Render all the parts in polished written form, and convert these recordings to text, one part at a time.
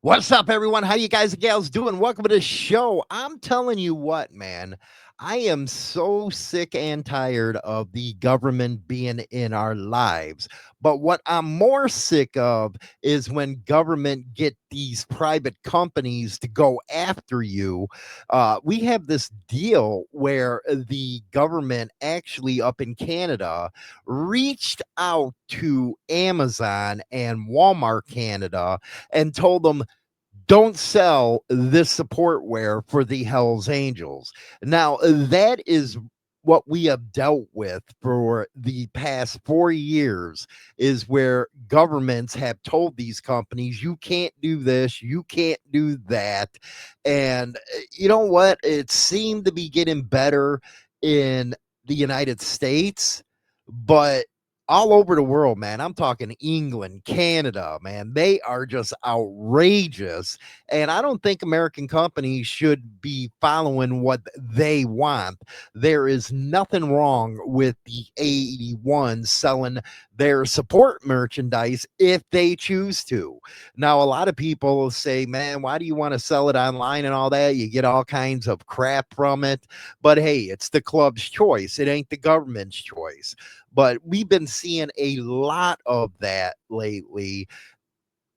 What's up, everyone? How you guys and gals doing? Welcome to the show. I'm telling you what, man. I am so sick and tired of the government being in our lives. But what I'm more sick of is when government get these private companies to go after you. We have this deal where the government actually up in Canada reached out to Amazon and Walmart Canada and told them don't sell this support wear for the Hells Angels. Now, that is what we have dealt with for the past 4 years is where governments have told these companies, you can't do this, you can't do that. And you know what? It seemed to be getting better in the United States, but all over the world, man. I'm talking England, Canada, man. They are just outrageous. And I don't think American companies should be following what they want. There is nothing wrong with the A81 selling their support merchandise if they choose to. Now, a lot of people will say, man, why do you want to sell it online and all that? You get all kinds of crap from it. But hey, it's the club's choice. It ain't the government's choice. But we've been seeing a lot of that lately.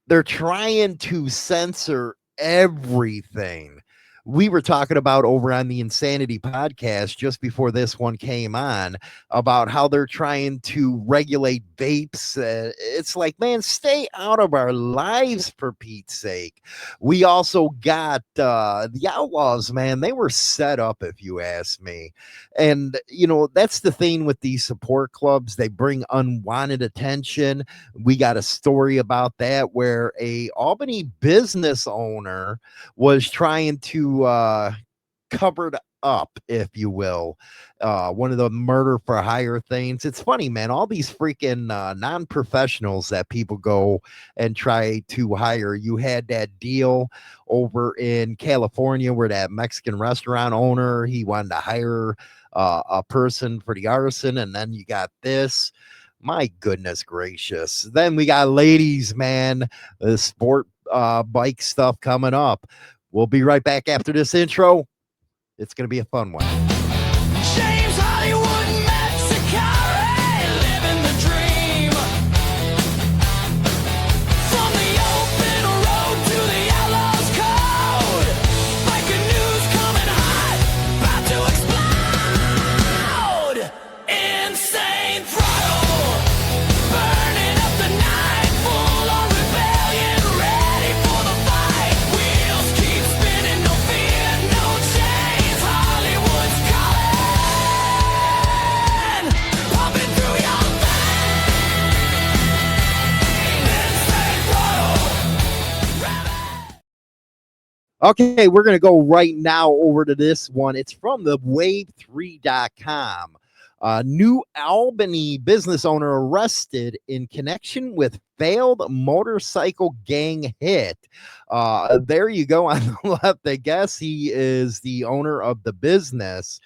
They're trying to censor everything. We were talking about over on the Insanity podcast just before this one came on about how they're trying to regulate vapes. It's like, man, stay out of our lives for Pete's sake. We also got the Outlaws, man. They were set up, if you ask me. And, you know, that's the thing with these support clubs. They bring unwanted attention. We got a story about that where a Albany business owner was trying to cover it up, if you will, one of the murder for hire things. It's funny, man. All these freaking non-professionals that people go and try to hire. You had that deal over in California where that Mexican restaurant owner, he wanted to hire a person for the arson, and then you got this. My goodness gracious. Then we got ladies, man, the sport bike stuff coming up. We'll be right back after this intro. It's going to be a fun one. James Hollywood, Mexicali, living the dream. From the open road to the Outlaws code. Biker news coming hot, about to explode. Insane throttle, burning up the night, full on rebellion, ready for the fight. Wheels keep spinning, no fear, no chains. Hollywood's calling, pumping through your veins. Insane throttle, Okay, we're going to go right now over to this one. It's from the wave3.com. New Albany business owner arrested in connection with failed motorcycle gang hit. There you go on the left. I guess he is the owner of the business.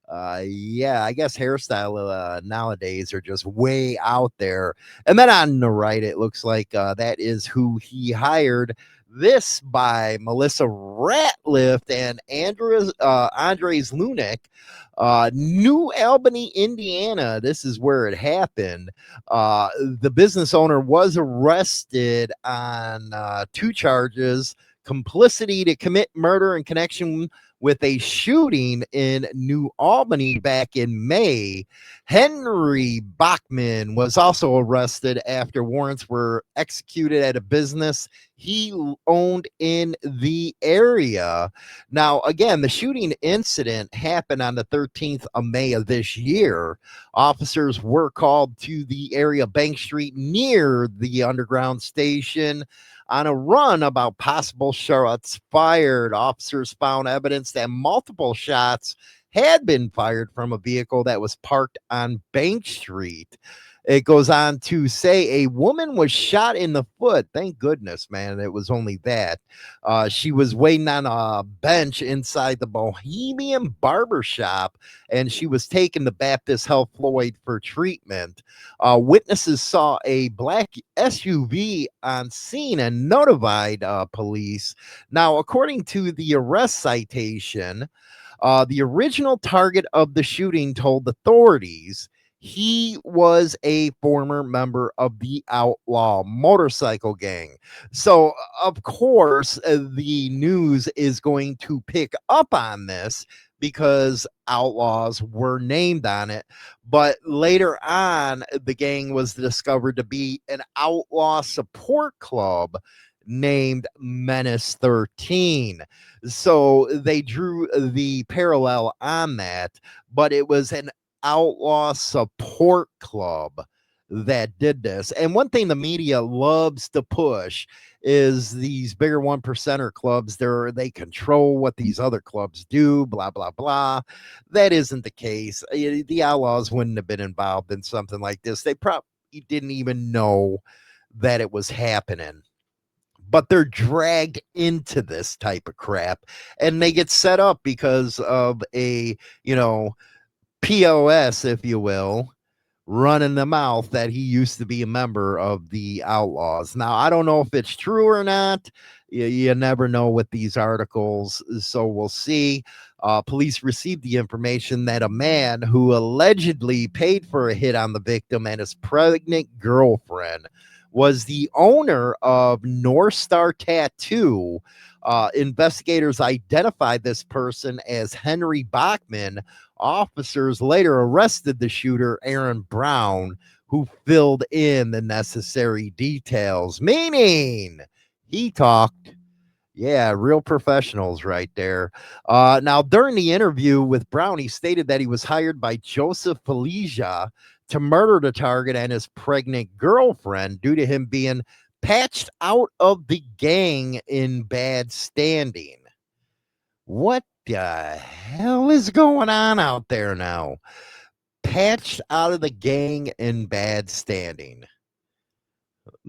Yeah, I guess hairstyle nowadays are just way out there. And then on the right, it looks like that is who he hired. This by Melissa Ratliff and Andres Lunick. New Albany, Indiana. This is where it happened. The business owner was arrested on two charges: complicity to commit murder in connection with a shooting in New Albany back in May. Henry Bachmann was also arrested after warrants were executed at a business he owned in the area. Now, again, the shooting incident happened on the 13th of May of this year. Officers were called to the area Bank Street near the underground station on a run about possible shots fired. Officers found evidence that multiple shots had been fired from a vehicle that was parked on Bank Street. It goes on to say a woman was shot in the foot. Thank goodness, man. It was only that. She was waiting on a bench inside the Bohemian Barber Shop, and she was taken to Baptist Health Floyd for treatment. Witnesses saw a black SUV on scene and notified police. Now, according to the arrest citation, the original target of the shooting told authorities he was a former member of the outlaw motorcycle gang. So, of course, the news is going to pick up on this because outlaws were named on it. But later on, the gang was discovered to be an outlaw support club named Menace 13. So they drew the parallel on that, but it was an outlaw support club that did this. And one thing the media loves to push is these bigger one percenter clubs. They control what these other clubs do, blah blah blah. That isn't the case. The outlaws wouldn't have been involved in something like this. They probably didn't even know that it was happening, but they're dragged into this type of crap, and they get set up because of a, POS, if you will, running the mouth that he used to be a member of the Outlaws. Now, I don't know if it's true or not. You never know with these articles, so we'll see. Police received the information that a man who allegedly paid for a hit on the victim and his pregnant girlfriend was the owner of North Star Tattoo. Investigators identified this person as Henry Bachmann. Officers later arrested the shooter, Aaron Brown, who filled in the necessary details, meaning he talked. Yeah, real professionals right there. Now, during the interview with Brown, he stated that he was hired by Joseph Felicia to murder the target and his pregnant girlfriend due to him being patched out of the gang in bad standing. What the hell is going on out there now? Patched out of the gang in bad standing.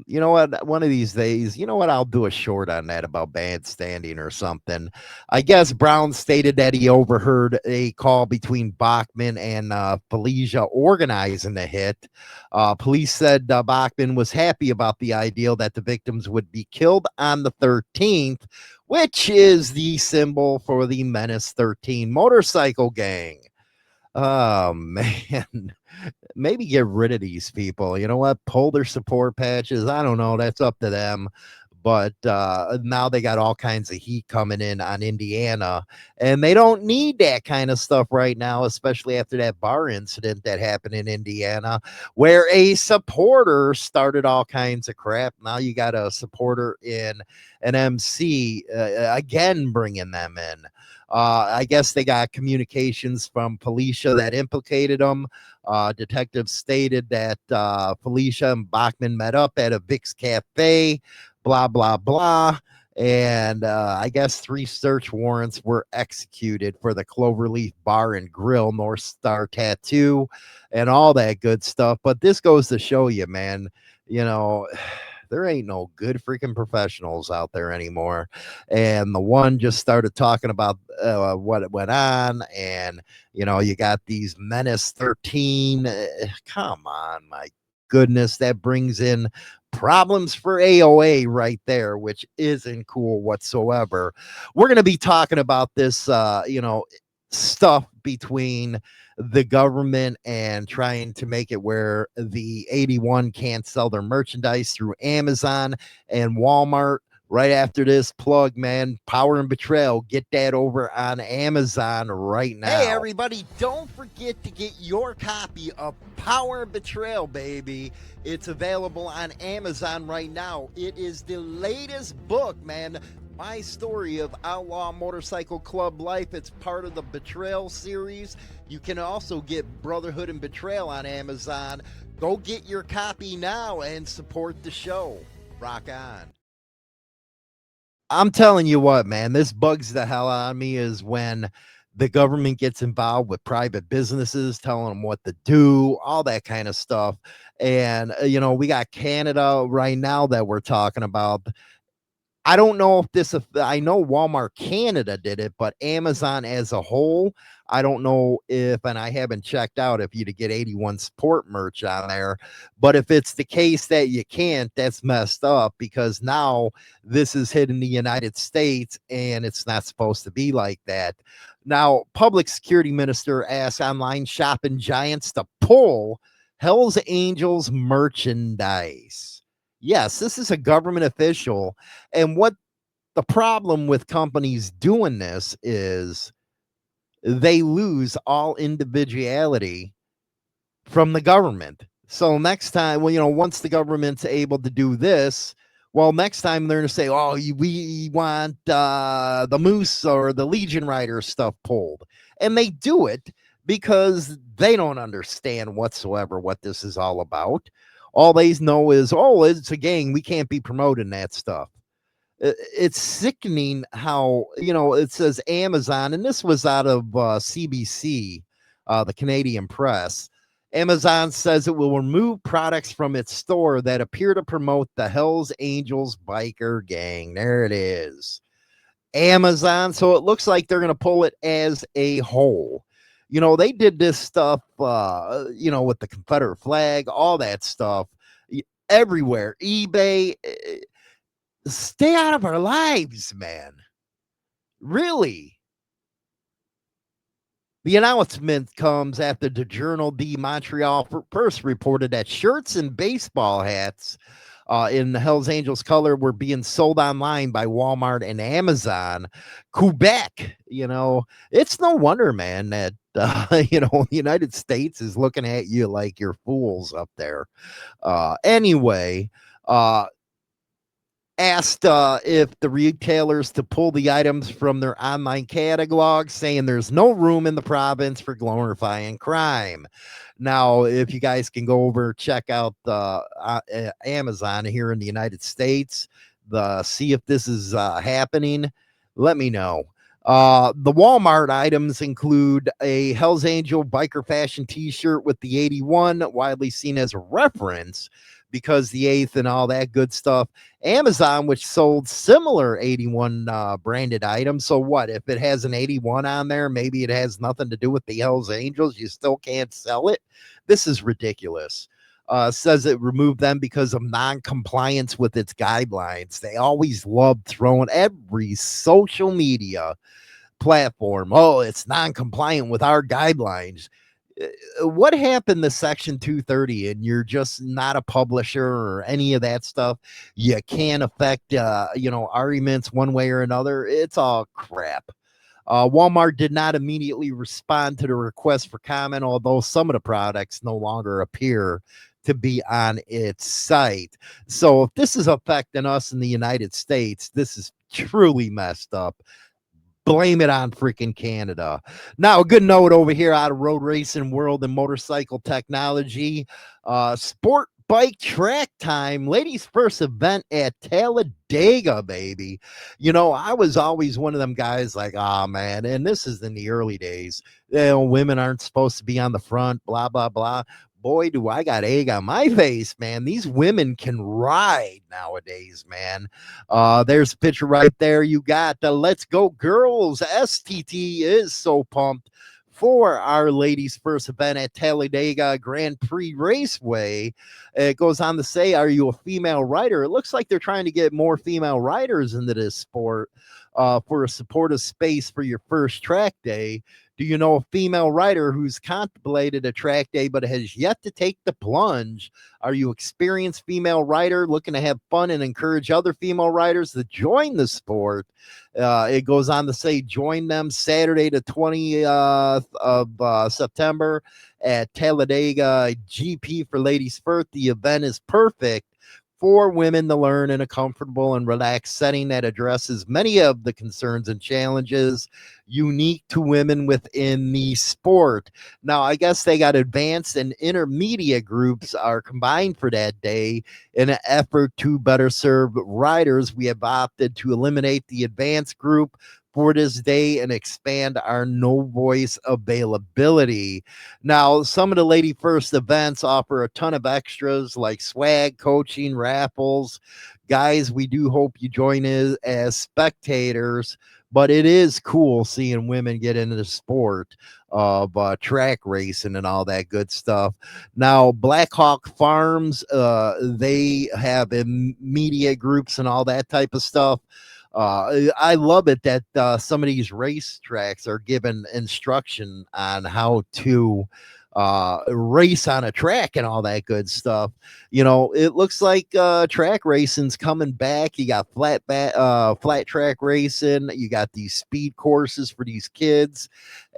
You know what? One of these days, you know what? I'll do a short on that about bad standing or something. I guess Brown stated that he overheard a call between Bachman and Felicia organizing the hit. Police said Bachman was happy about the idea that the victims would be killed on the 13th, which is the symbol for the Menace 13 motorcycle gang. Oh, man. Maybe get rid of these people. You know what? Pull their support patches. I don't know. That's up to them. But now they got all kinds of heat coming in on Indiana, and they don't need that kind of stuff right now, especially after that bar incident that happened in Indiana, where a supporter started all kinds of crap. Now you got a supporter in an MC again, bringing them in. I guess they got communications from Felicia that implicated them. Detectives stated that Felicia and Bachman met up at a Vic's Cafe, blah, blah, blah. And I guess 3 search warrants were executed for the Cloverleaf Bar and Grill, North Star Tattoo, and all that good stuff. But this goes to show you, man, you know, there ain't no good freaking professionals out there anymore. And the one just started talking about what went on, and you got these Menace 13. Come on, my goodness, that brings in problems for AOA right there, which isn't cool whatsoever. We're going to be talking about this, stuff between the government and trying to make it where the 81 can't sell their merchandise through Amazon and Walmart. Right after this plug, man, Power and Betrayal, get that over on Amazon right now. Hey, everybody, don't forget to get your copy of Power and Betrayal, baby. It's available on Amazon right now. It is the latest book, man. My story of outlaw motorcycle club life. It's part of the Betrayal series. You can also get Brotherhood and Betrayal on Amazon. Go get your copy now and support the show. Rock on. I'm telling you what, man, this bugs the hell out of me is when The government gets involved with private businesses, telling them what to do, all that kind of stuff. And, we got Canada right now that we're talking about. I don't know if I know Walmart Canada did it, but Amazon as a whole, I don't know if, and I haven't checked out if you to get 81 Sport merch on there, but if it's the case that you can't, that's messed up because now this is hitting the United States and it's not supposed to be like that. Now, Public Security Minister asks online shopping giants to pull Hell's Angels merchandise. Yes, this is a government official. And what the problem with companies doing this is they lose all individuality from the government. So next time, well, once the government's able to do this, well, next time they're going to say, "Oh, we want the Moose or the Legion Rider stuff pulled," and they do it because they don't understand whatsoever what this is all about. All they know is, "Oh, it's a gang. We can't be promoting that stuff." It's sickening how it says Amazon, and this was out of CBC, the Canadian Press. Amazon says it will remove products from its store that appear to promote the Hells Angels biker gang. There it is, Amazon. So it looks like they're going to pull it as a whole. They did this stuff, with the Confederate flag, all that stuff everywhere. eBay. Stay out of our lives, man. Really. The announcement comes after the Journal de Montreal first reported that shirts and baseball hats in the Hells Angels color were being sold online by Walmart and Amazon. Quebec, it's no wonder, man, that, the United States is looking at you like you're fools up there. Anyway, asked if the retailers to pull the items from their online catalogs, saying there's no room in the province for glorifying crime. Now, if you guys can go over, check out the Amazon here in the United States, see if this is happening, let me know. The Walmart items include a Hells Angel biker fashion t-shirt with the 81, widely seen as a reference because the 8th and all that good stuff. Amazon, which sold similar 81 branded items. So what, if it has an 81 on there, maybe it has nothing to do with the Hells Angels, you still can't sell it? This is ridiculous. Says it removed them because of non-compliance with its guidelines. They always love throwing every social media platform. Oh, it's non-compliant with our guidelines. What happened to Section 230 and you're just not a publisher or any of that stuff? You can't affect, arguments one way or another. It's all crap. Walmart did not immediately respond to the request for comment, although some of the products no longer appear to be on its site. So if this is affecting us in the United States, this is truly messed up. Blame it on freaking Canada. Now, a good note over here out of road racing world and motorcycle technology. Sport bike track time, ladies' first event at Talledega, baby. I was always one of them guys like, man, and this is in the early days. Women aren't supposed to be on the front, blah, blah, blah. Boy, do I got egg on my face, man. These women can ride nowadays, man. There's a picture right there. You got the Let's Go Girls. STT is so pumped for our ladies' first event at Talledega Grand Prix Raceway. It goes on to say, are you a female rider? It looks like they're trying to get more female riders into this sport for a supportive space for your first track day. Do you know a female rider who's contemplated a track day but has yet to take the plunge? Are you experienced female rider looking to have fun and encourage other female riders to join the sport? It goes on to say, join them Saturday the 20th of September at Talledega GP for Ladies First. The event is perfect for women to learn in a comfortable and relaxed setting that addresses many of the concerns and challenges unique to women within the sport. Now, I guess they got advanced and intermediate groups are combined for that day in an effort to better serve riders. We have opted to eliminate the advanced group for this day and expand our no voice availability. Now, some of the Lady First events offer a ton of extras like swag, coaching, raffles. Guys, we do hope you join us as spectators, but it is cool seeing women get into the sport of track racing and all that good stuff. Now, Blackhawk Farms, they have media groups and all that type of stuff. I love it that some of these race tracks are given instruction on how to race on a track and all that good stuff. You know, it looks like track racing's coming back. You got flat track racing, you got these speed courses for these kids,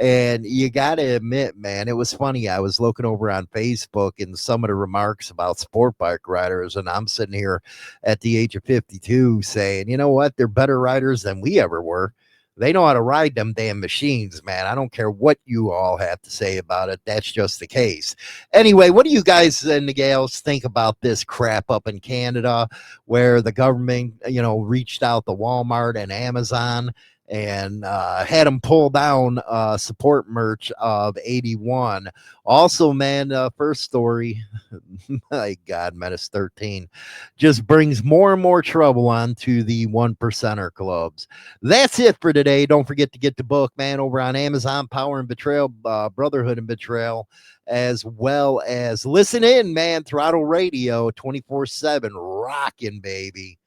and you got to admit, man, it was funny. I was looking over on Facebook and some of the remarks about sport bike riders, and I'm sitting here at the age of 52 saying, you know what, they're better riders than we ever were. They know how to ride them damn machines, man. I don't care what you all have to say about it. That's just the case. Anyway, what do you guys and the gals think about this crap up in Canada where the government, you know, reached out to Walmart and Amazon and had them pull down support merch of 81. Also, man, first story, my God, Menace 13 just brings more and more trouble onto the one percenter clubs. That's it for today. Don't forget to get the book, man, over on Amazon, Power and Betrayal, Brotherhood and Betrayal, as well as listen in, man, Throttle Radio 24/7, rocking, baby.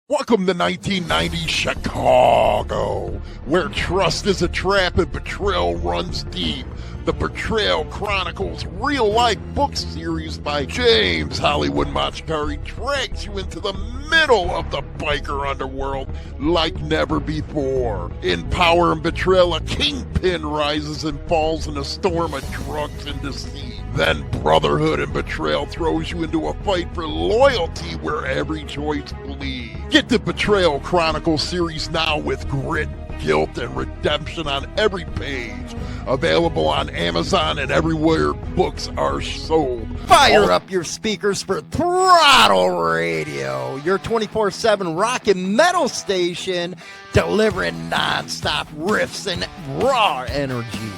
Welcome to 1990 Chicago, where trust is a trap and betrayal runs deep. The Betrayal Chronicles real-life book series by James Hollywood Machkari drags you into the middle of the biker underworld like never before. In Power and Betrayal, a kingpin rises and falls in a storm of drugs and deceit. Then Brotherhood and Betrayal throws you into a fight for loyalty where every choice bleeds. Get the Betrayal Chronicles series now with grit, guilt, and redemption on every page. Available on Amazon and everywhere books are sold. Fire up your speakers for Throttle Radio, your 24/7 rock and metal station, delivering non-stop riffs and raw energy.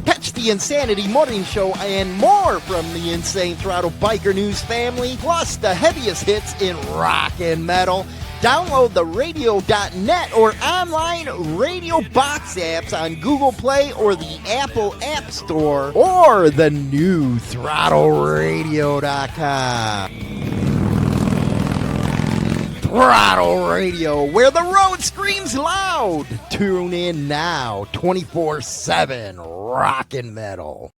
Catch the Insanity Morning Show and more from the Insane Throttle Biker News family, plus the heaviest hits in rock and metal. Download the radio.net or online radio box apps on Google Play or the Apple App Store, or the new ThrottleRadio.com. Throttle Radio, where the road screams loud. Tune in now, 24/7, rock and metal.